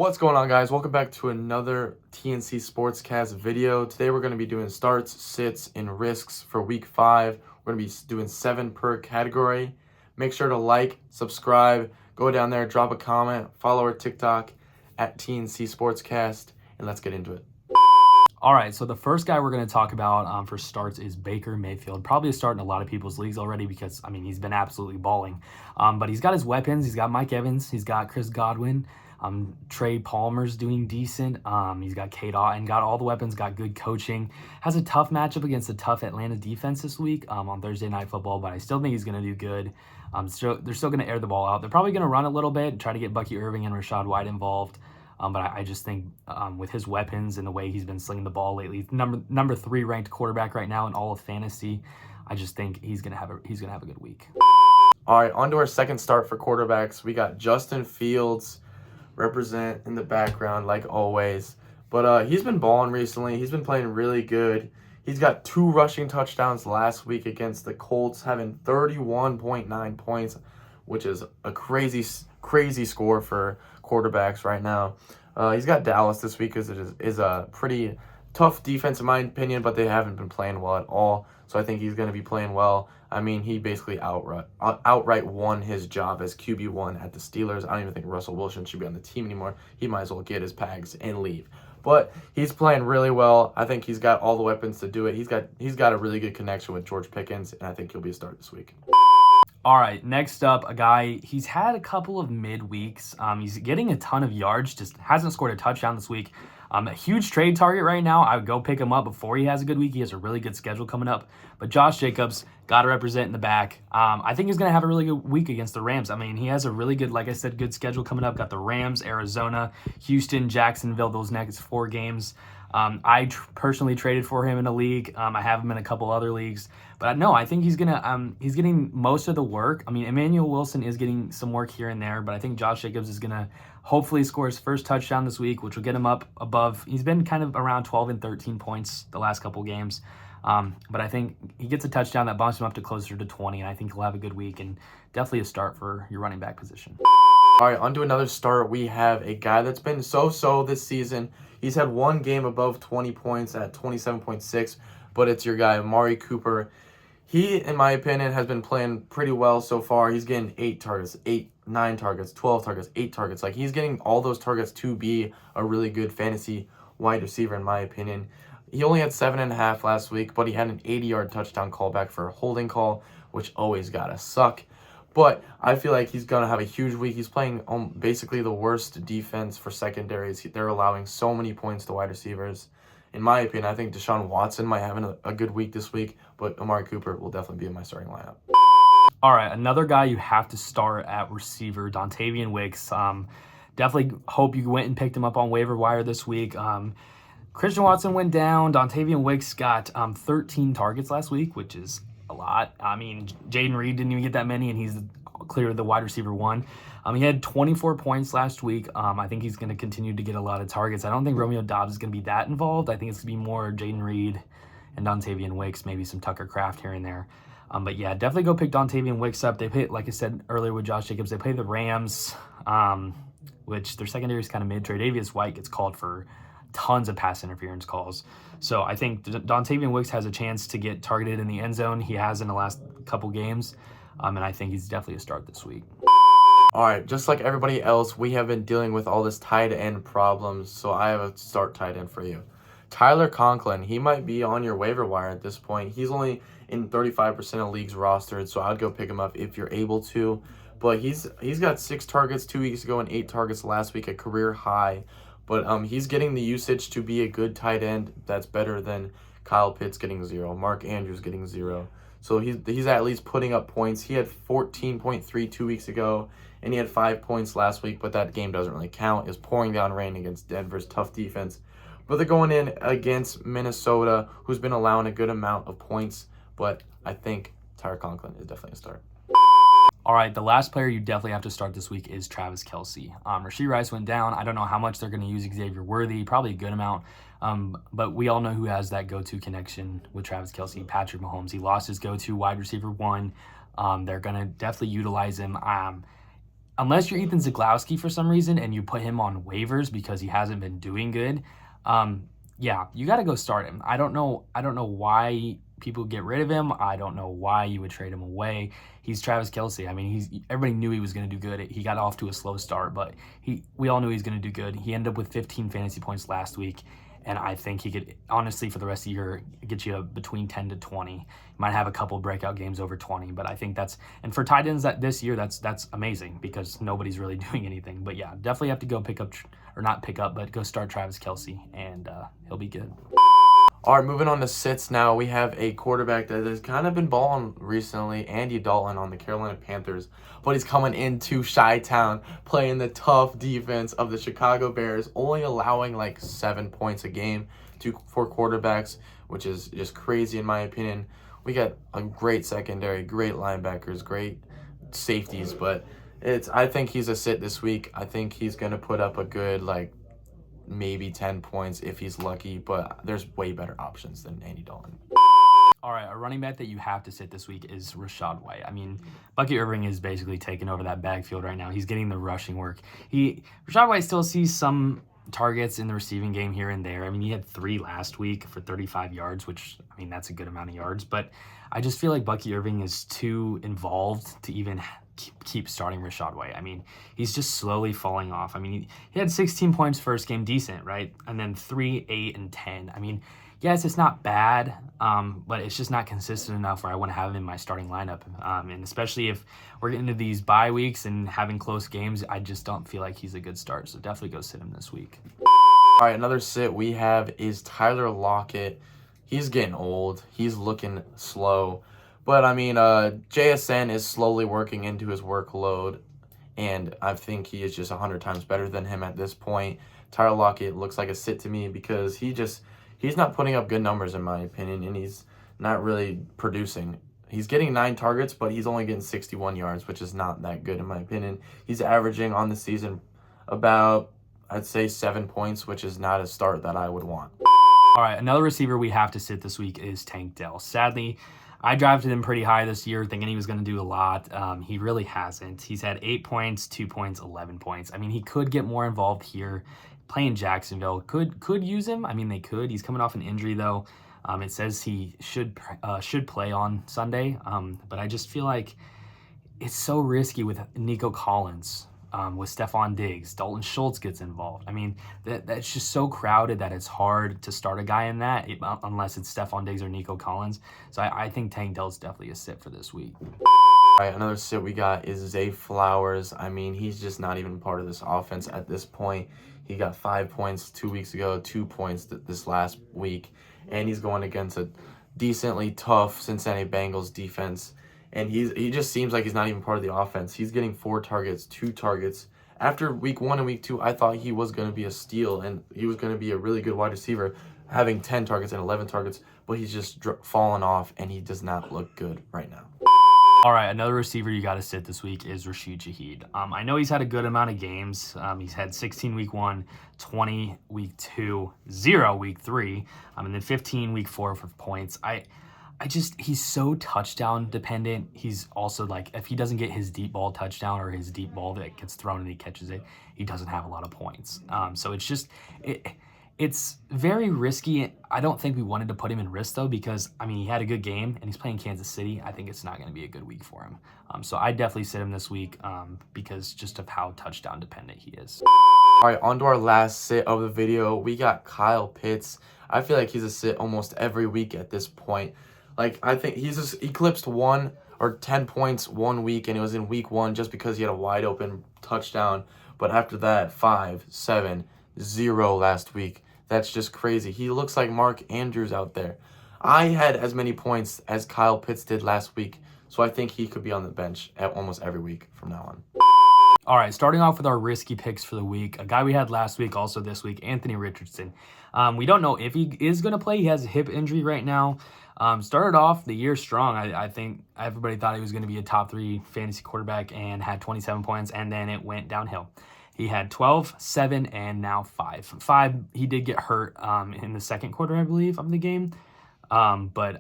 What's going on, guys? Welcome back to another TNC Sportscast video. Today we're going to be doing starts, sits, and risks for week 5. We're going to be doing 7 per category. Make sure to like, subscribe, go down there, drop a comment, follow our TikTok at TNC Sportscast, and let's get into it. All right, so the first guy we're going to talk about for starts is Baker Mayfield. Probably a start in a lot of people's leagues already because, he's been absolutely balling. But he's got his weapons. He's got Mike Evans. He's got Chris Godwin. Trey Palmer's doing decent. He's got Kate Otten, got all the weapons, got good coaching. Has a tough matchup against a tough Atlanta defense this week on Thursday Night Football, but I still think he's going to do good. They're still going to air the ball out. They're probably going to run a little bit, try to get Bucky Irving and Rachaad White involved. But I just think with his weapons and the way he's been slinging the ball lately, number 3 ranked quarterback right now in all of fantasy, I just think he's gonna have a good week. All right, on to our second start for quarterbacks. We got Justin Fields represent in the background like always, but he's been balling recently. He's been playing really good. He's got 2 rushing touchdowns last week against the Colts, having 31.9 points, which is a crazy score for quarterbacks right now. He's got Dallas this week because it is a pretty tough defense in my opinion, but they haven't been playing well at all. So I think he's going to be playing well. He basically outright won his job as QB1 at the Steelers. I don't even think Russell Wilson should be on the team anymore. He might as well get his bags and leave. But he's playing really well. I think he's got all the weapons to do it. He's got a really good connection with George Pickens, and I think he'll be a start this week. All right, next up, a guy, he's had a couple of mid-weeks. He's getting a ton of yards, just hasn't scored a touchdown this week. A huge trade target right now. I would go pick him up before he has a good week. He has a really good schedule coming up. But Josh Jacobs, got to represent in the back. I think he's going to have a really good week against the Rams. He has a really good, like I said, good schedule coming up. Got the Rams, Arizona, Houston, Jacksonville, those next 4 games. I personally traded for him in a league. I have him in a couple other leagues, but no, I think he's getting most of the work. Emmanuel Wilson is getting some work here and there, but I think Josh Jacobs is gonna hopefully score his first touchdown this week, which will get him up above. He's been kind of around 12 and 13 points the last couple games. But I think he gets a touchdown that bumps him up to closer to 20, and I think he'll have a good week and definitely a start for your running back position. All right, on to another start. We have a guy that's been so-so this season. He's had 1 game above 20 points at 27.6, but it's your guy, Amari Cooper. He, in my opinion, has been playing pretty well so far. He's getting 8 targets, 9 targets, 12 targets, 8 targets. He's getting all those targets to be a really good fantasy wide receiver, in my opinion. He only had 7.5 last week, but he had an 80-yard touchdown callback for a holding call, which always gotta suck. But I feel like he's going to have a huge week. He's playing basically the worst defense for secondaries. They're allowing so many points to wide receivers. In my opinion, I think Deshaun Watson might have a good week this week, but Amari Cooper will definitely be in my starting lineup. All right, another guy you have to start at receiver, Dontavian Wicks. Definitely hope you went and picked him up on waiver wire this week. Christian Watson went down. Dontavian Wicks got 13 targets last week, which is a lot. Jaden Reed didn't even get that many, and he's clearly the wide receiver 1. He had 24 points last week. I think he's going to continue to get a lot of targets. I don't think Romeo Doubs is going to be that involved. I think it's going to be more Jaden Reed and Dontavian Wicks, maybe some Tucker Kraft here and there. But yeah, definitely go pick Dontavian Wicks up. They play, like I said earlier with Josh Jacobs, they play the Rams, which their secondary is kind of mid. Tre'Davious White gets called for tons of pass interference calls. So I think Dontavian Wicks has a chance to get targeted in the end zone. He has in the last couple games, and I think he's definitely a start this week. All right, just like everybody else, we have been dealing with all this tight end problems, so I have a start tight end for you. Tyler Conklin, he might be on your waiver wire at this point. He's only in 35% of leagues rostered, so I'd go pick him up if you're able to. But he's got 6 targets 2 weeks ago and 8 targets last week, a career high. But he's getting the usage to be a good tight end that's better than Kyle Pitts getting 0, Mark Andrews getting 0. So he's at least putting up points. He had 14.3 2 weeks ago, and he had 5 points last week, but that game doesn't really count. It's pouring down rain against Denver's tough defense. But they're going in against Minnesota, who's been allowing a good amount of points. But I think Tyler Conklin is definitely a start. All right, the last player you definitely have to start this week is Travis Kelce. Rashee Rice went down. I don't know how much they're going to use Xavier Worthy, probably a good amount. But we all know who has that go-to connection with Travis Kelce, Patrick Mahomes. He lost his go-to wide receiver 1. They're going to definitely utilize him. unless you're Ethan Zagłowski for some reason and you put him on waivers because he hasn't been doing good, yeah, you got to go start him. I don't know why people get rid of him. I don't know why you would trade him away. He's Travis Kelce. I mean, everybody knew he was going to do good. He got off to a slow start, but we all knew he was going to do good. He ended up with 15 fantasy points last week, and I think he could, honestly, for the rest of the year, get you between 10 to 20. You might have a couple breakout games over 20, but I think and for tight ends this year, that's amazing because nobody's really doing anything. But yeah, definitely have to go go start Travis Kelce, and he'll be good. All right, moving on to sits now. We have a quarterback that has kind of been balling recently, Andy Dalton on the Carolina Panthers, but he's coming into Chi-Town, playing the tough defense of the Chicago Bears, only allowing like 7 points a game for quarterbacks, which is just crazy in my opinion. We got a great secondary, great linebackers, great safeties, but I think he's a sit this week. I think he's going to put up a good maybe 10 points if he's lucky, but there's way better options than Andy Dalton. All right, a running back that you have to sit this week is Rachaad White. I mean, Bucky Irving is basically taking over that backfield right now. He's getting the rushing work. Rachaad White still sees some targets in the receiving game here and there. I mean, he had 3 last week for 35 yards, which, I mean, that's a good amount of yards. But I just feel like Bucky Irving is too involved to even keep starting Rachaad White. I mean, he's just slowly falling off. I mean, he had 16 points first game, decent, right? And then 3, 8, and 10. I mean, yes, it's not bad, but it's just not consistent enough where I want to have him in my starting lineup. And especially if we're getting into these bye weeks and having close games, I just don't feel like he's a good start. So definitely go sit him this week. All right, another sit we have is Tyler Lockett. He's getting old. He's looking slow. But, I mean, JSN is slowly working into his workload, and I think he is just 100 times better than him at this point. Tyler Lockett looks like a sit to me because he's not putting up good numbers in my opinion, and he's not really producing. He's getting 9 targets, but he's only getting 61 yards, which is not that good in my opinion. He's averaging on the season about, I'd say, 7 points, which is not a start that I would want. All right, another receiver we have to sit this week is Tank Dell. Sadly, I drafted him pretty high this year thinking he was going to do a lot. He really hasn't. He's had 8 points, 2 points, 11 points. I mean, he could get more involved here. Playing Jacksonville could use him. I mean, they could. He's coming off an injury, though. It says he should play on Sunday. But I just feel like it's so risky with Nico Collins, with Stephon Diggs. Dalton Schultz gets involved. I mean, that's just so crowded that it's hard to start a guy in that unless it's Stephon Diggs or Nico Collins. So I think Tank Dell's definitely a sit for this week. All right, another sit we got is Zay Flowers. I mean, he's just not even part of this offense at this point. He got 5 points 2 weeks ago, 2 points this last week, and he's going against a decently tough Cincinnati Bengals defense. And he just seems like he's not even part of the offense. He's getting 4 targets, 2 targets. After week 1 and week 2, I thought he was going to be a steal and he was going to be a really good wide receiver, having 10 targets and 11 targets. But he's just fallen off and he does not look good right now. All right, another receiver you got to sit this week is Rashid Shaheed. I know he's had a good amount of games. He's had 16 week 1, 20 week 2, 0 week 3, and then 15 week 4 for points. He's so touchdown dependent. He's also like, if he doesn't get his deep ball touchdown or his deep ball that gets thrown and he catches it, he doesn't have a lot of points. So it's very risky. I don't think we wanted to put him in risk though, because I mean, he had a good game and he's playing Kansas City. I think it's not going to be a good week for him. So I definitely sit him this week because just of how touchdown dependent he is. All right, on to our last sit of the video. We got Kyle Pitts. I feel like he's a sit almost every week at this point. Like, I think he's just eclipsed 1 or 10 points 1 week, and it was in week 1 just because he had a wide open touchdown. But after that, 5, 7, 0 last week. That's just crazy. He looks like Mark Andrews out there. I had as many points as Kyle Pitts did last week, so I think he could be on the bench at almost every week from now on. All right, starting off with our risky picks for the week. A guy we had last week, also this week, Anthony Richardson. We don't know if he is going to play. He has a hip injury right now. Started off the year strong. I think everybody thought he was going to be a top 3 fantasy quarterback and had 27 points, and then it went downhill. He had 12, 7, and now 5. 5, he did get hurt in the second quarter, I believe, of the game. But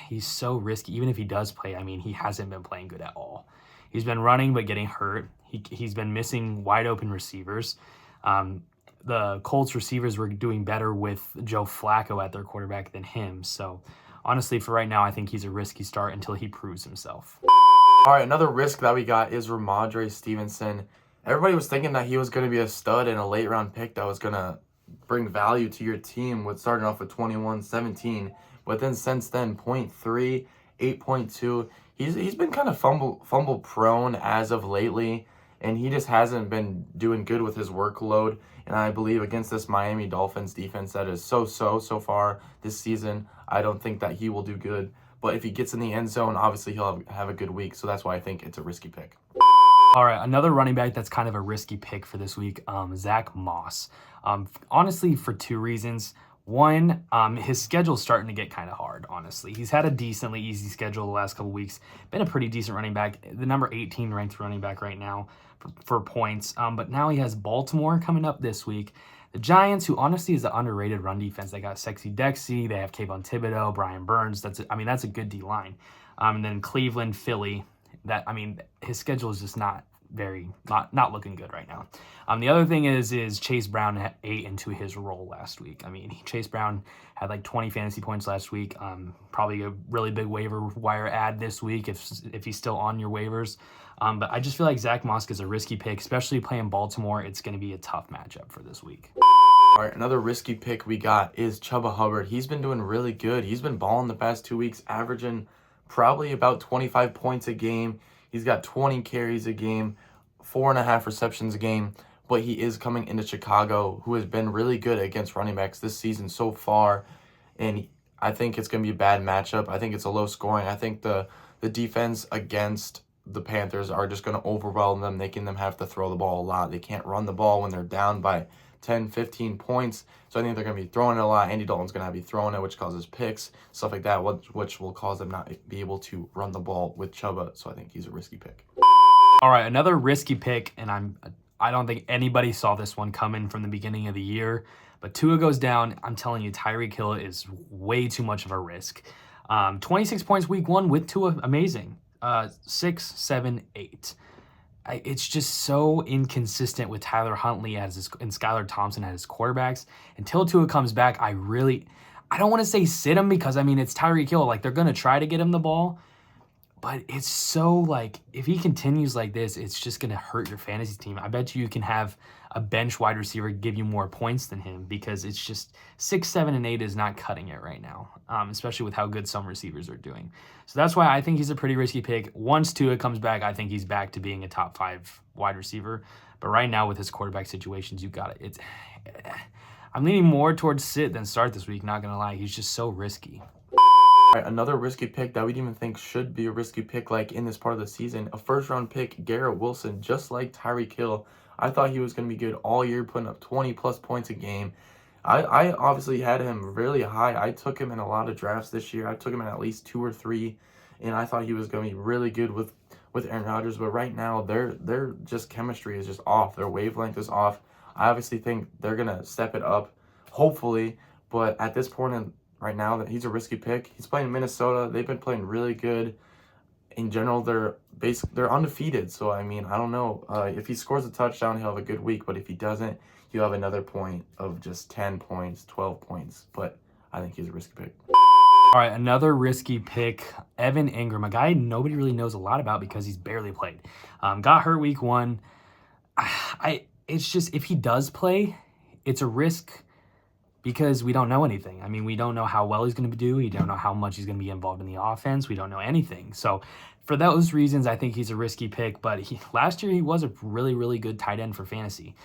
he's so risky. Even if he does play, I mean, he hasn't been playing good at all. He's been running but getting hurt. He's been missing wide open receivers. The Colts receivers were doing better with Joe Flacco at their quarterback than him. So honestly, for right now, I think he's a risky start until he proves himself. All right, another risk that we got is Ramondre Stevenson. Everybody was thinking that he was going to be a stud and a late round pick that was going to bring value to your team with starting off with 21-17. But then since then, 0.3, 8.2. He's been kind of fumble prone as of lately, and he just hasn't been doing good with his workload. And I believe against this Miami Dolphins defense that is so far this season, I don't think that he will do good. But if he gets in the end zone, obviously he'll have a good week. So that's why I think it's a risky pick. All right, another running back that's kind of a risky pick for this week, Zach Moss. Honestly, for two reasons. One, his schedule's starting to get kind of hard, honestly. He's had a decently easy schedule the last couple weeks. Been a pretty decent running back. The number 18 ranked running back right now for points. But now he has Baltimore coming up this week. The Giants, who honestly is an underrated run defense. They got Sexy Dexy. They have Kayvon Thibodeau, Brian Burns. That's a good D-line. And then Cleveland, Philly. His schedule is just not looking good right now. The other thing is Chase Brown ate into his role last week. Chase Brown had like 20 fantasy points last week. Probably a really big waiver wire ad this week if he's still on your waivers. But I just feel like Zach Moss is a risky pick, especially playing Baltimore. It's going to be a tough matchup for this week. All right, another risky pick we got is Chuba Hubbard. He's been doing really good. He's been balling the past 2 weeks, averaging probably about 25 points a game. He's got 20 carries a game, 4.5 receptions a game, but he is coming into Chicago, who has been really good against running backs this season so far, and I think it's going to be a bad matchup. I think it's a low scoring. I think the defense against the Panthers are just going to overwhelm them, making them have to throw the ball a lot. They can't run the ball when they're down by 10, 15 points. So I think they're going to be throwing it a lot. Andy Dalton's going to be throwing it, which causes picks, stuff like that, which will cause them not be able to run the ball with Chuba. So I think he's a risky pick. All right, another risky pick, and I don't think anybody saw this one coming from the beginning of the year, but Tua goes down. I'm telling you, Tyreek Hill is way too much of a risk. 26 points week 1 with Tua, amazing. 6, 7, 8. It's just so inconsistent with Tyler Huntley and Skylar Thompson as his quarterbacks. Until Tua comes back, I don't want to say sit him because, it's Tyreek Hill. Like, they're going to try to get him the ball. But it's so, if he continues like this, it's just going to hurt your fantasy team. I bet you can have a bench wide receiver give you more points than him because it's just 6, 7, and 8 is not cutting it right now, especially with how good some receivers are doing. So that's why I think he's a pretty risky pick. Once Tua comes back, I think he's back to being a top 5 wide receiver. But right now with his quarterback situations, you got it. I'm leaning more towards sit than start this week, not going to lie. He's just so risky. All right, another risky pick that we didn't even think should be a risky pick in this part of the season, a first-round pick, Garrett Wilson, just like Tyreek Hill. I thought he was going to be good all year, putting up 20-plus points a game. I obviously had him really high. I took him in a lot of drafts this year. I took him in at least 2 or 3, and I thought he was going to be really good with Aaron Rodgers. But right now, their just chemistry is just off. Their wavelength is off. I obviously think they're going to step it up, hopefully. But at this point right now, that he's a risky pick. He's playing Minnesota. They've been playing really good. In general, they're undefeated. So I don't know. If he scores a touchdown, he'll have a good week. But if he doesn't, he'll have another point of just 10 points, 12 points. But I think he's a risky pick. All right, another risky pick, Evan Ingram, a guy nobody really knows a lot about because he's barely played. Got hurt week 1. It's just, if he does play, it's a risk because we don't know anything. We don't know how well he's going to do. We don't know how much he's going to be involved in the offense. We don't know anything. So for those reasons, I think he's a risky pick. But last year, he was a really, really good tight end for fantasy.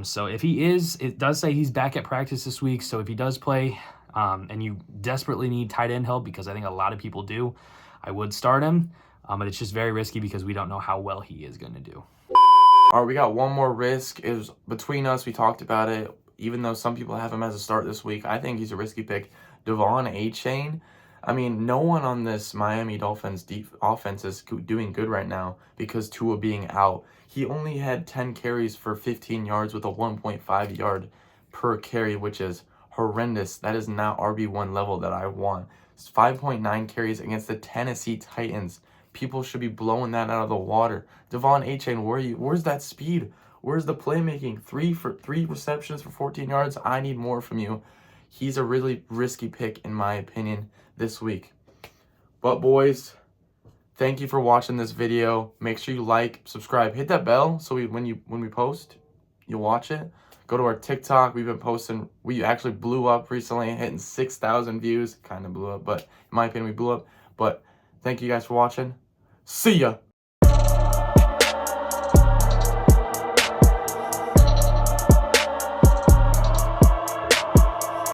So if he is, it does say he's back at practice this week. So if he does play and you desperately need tight end help, because I think a lot of people do, I would start him. But it's just very risky because we don't know how well he is going to do. All right, we got one more risk. It was between us. We talked about it. Even though some people have him as a start this week, I think he's a risky pick. Devon Achane. No one on this Miami Dolphins offense is doing good right now because Tua being out. He only had 10 carries for 15 yards with a 1.5 yard per carry, which is horrendous. That is not RB1 level that I want. It's 5.9 carries against the Tennessee Titans. people should be blowing that out of the water. Devon Achane, where's that speed? Where's the playmaking? 3 receptions for 14 yards. I need more from you. He's a really risky pick, in my opinion, this week. But boys, thank you for watching this video. Make sure you like, subscribe, hit that bell so when we post, you watch it. Go to our TikTok. We've been posting. We actually blew up recently, hitting 6,000 views. Kind of blew up, but in my opinion, we blew up. But thank you guys for watching. See ya.